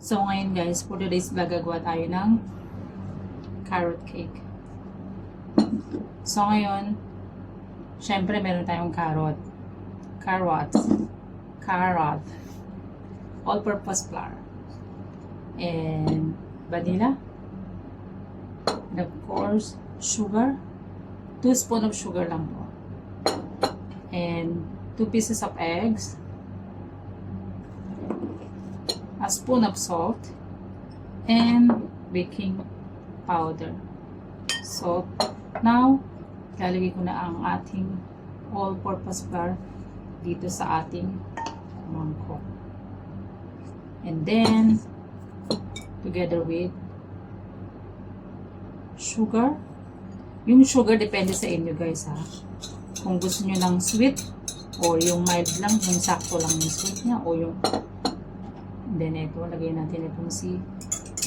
So ngayon guys, for today's vlog, gagawa tayo ng carrot cake. So ngayon, syempre meron tayong carrot, all-purpose flour, and vanilla, and of course, sugar. 2 spoons of sugar lang po. And 2 pieces of eggs, a spoon of salt, and baking powder. So, now, lalagay ko na ang ating all-purpose flour dito sa ating mangkok. And then, together with sugar. Yung sugar, depende sa inyo guys ha. Kung gusto nyo ng sweet, or yung mild lang, yung sakto lang yung sweet niya, o yung then ito, lagay natin itong si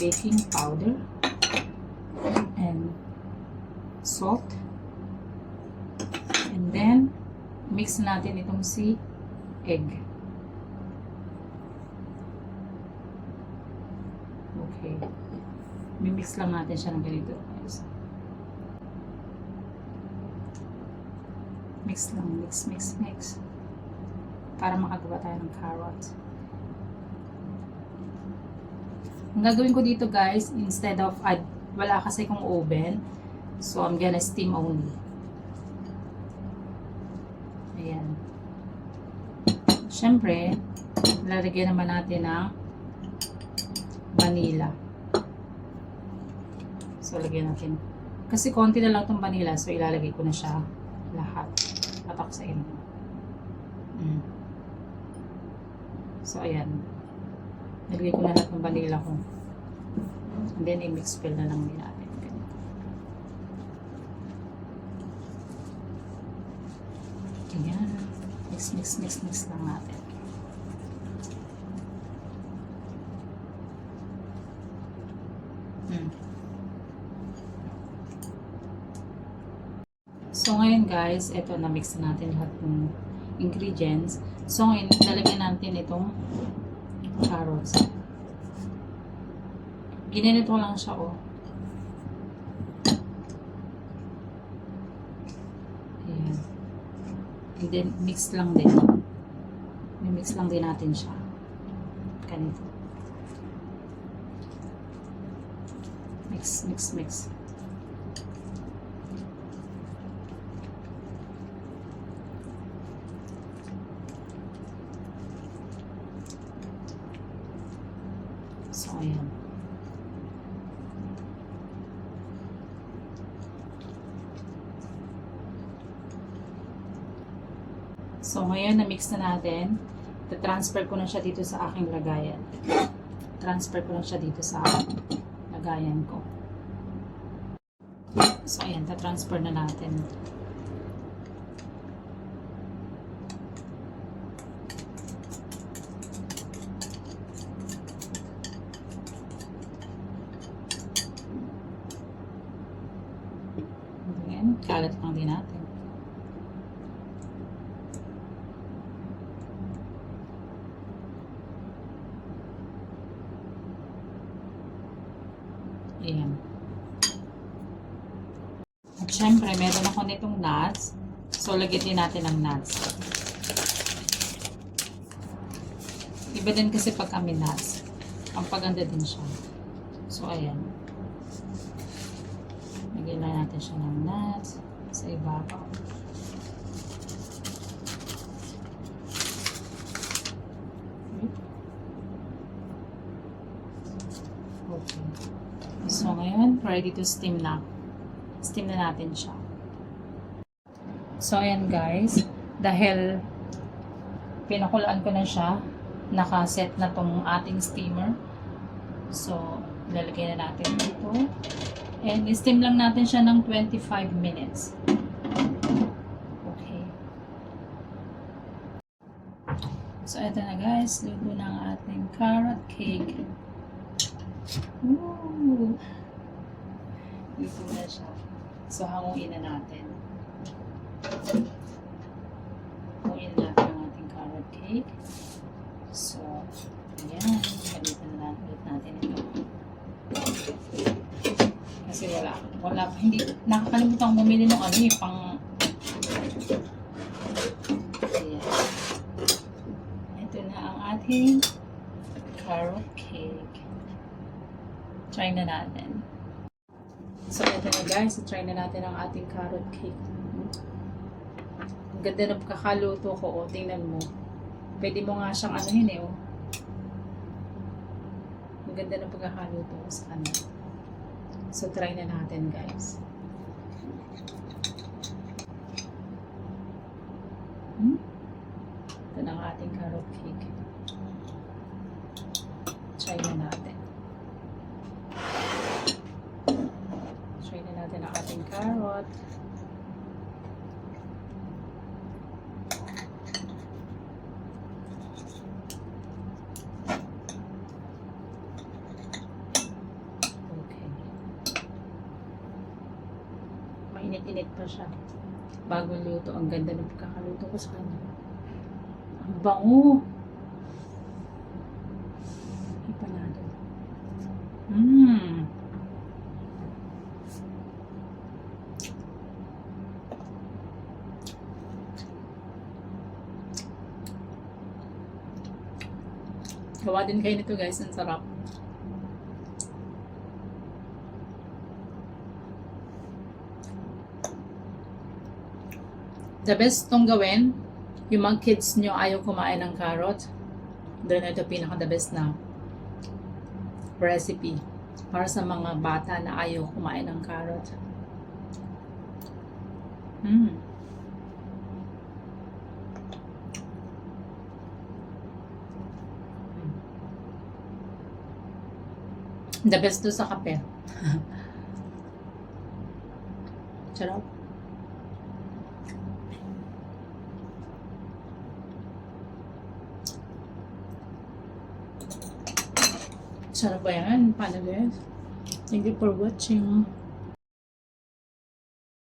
baking powder and salt, and then mix natin itong si egg. Okay, mimix lang natin siya ng ganito guys. Mix lang, mix para makagawa tayo ng carrot. Ang gagawin ko dito guys, instead of wala kasi kong oven, so I'm gonna steam only. Ayan. Syempre, lalagyan naman natin ng vanilla. So lagyan natin, kasi konti na lang itong vanilla, so ilalagay ko na siya lahat. Patak sa inyo. So ayan, nilagay ko na lahat ng vanilla ko. And then, i-mix fill na lang din natin. Ayan. Mix lang natin. So, ngayon guys, ito na-mix natin lahat ng ingredients. So, ngayon, lalagyan natin itong carrots. Ginanito lang siya, oh. Ayan. And then, mix lang din. Mix lang din natin siya. Ganito. Mix. So, ayan. So, ngayon, na-mix na natin. Ta-transfer ko na siya dito sa aking lagayan. Transfer ko na siya dito sa lagayan ko. So, ayan. Ta-transfer na natin. Ayan. Kalat lang din natin. Ayan. At syempre, meron ako nitong nuts. So, lagyan din natin ng nuts. Iba din kasi pag kami nuts. Ang paganda din siya. So, ayan. Lagyan na natin siya ng nuts sa ibabaw. Okay. So, ngayon, ready to steam na. Steam na natin siya. So, ayan guys. Dahil pinakulaan ko na siya, nakaset na tong ating steamer. So, ilalagay na natin dito. And steam lang natin siya ng 25 minutes. Okay. So, eto na guys. Luto na ang ating carrot cake. Ooh. Luto na siya. So, hanguin na natin. Hanguin na natin ang ating carrot cake. So, ayan. Gamitin na natin Wala pa. Hindi. Nakakalimutan bumili ng ano eh. Pang... Ayan. Ito na ang ating carrot cake. Try na natin. So, ito na guys. Try na natin ang ating carrot cake. Ang ganda ng pagkakaluto ko. O, tingnan mo. Pwede mo nga siyang ano yun eh. O. Ang ganda ng pagkakaluto ko sa kanya. So, try na natin guys. Ito na ang ating carrot cake. Try na natin. Try na natin ang ating carrot. Okay. Mainit-init pa siya. Bagong luto. Ang ganda ng pagkakaluto ko sa kanya. Ang bango! Ipanado. Gawa din kayo nito guys, ang sarap. The best tong gawin, yung mga kids nyo ayaw kumain ng carrot, then ito pinaka the best na recipe para sa mga bata na ayaw kumain ng carrot. The best to sa kape. Sarap. Sarap ba yan? Paano guys? Thank you for watching.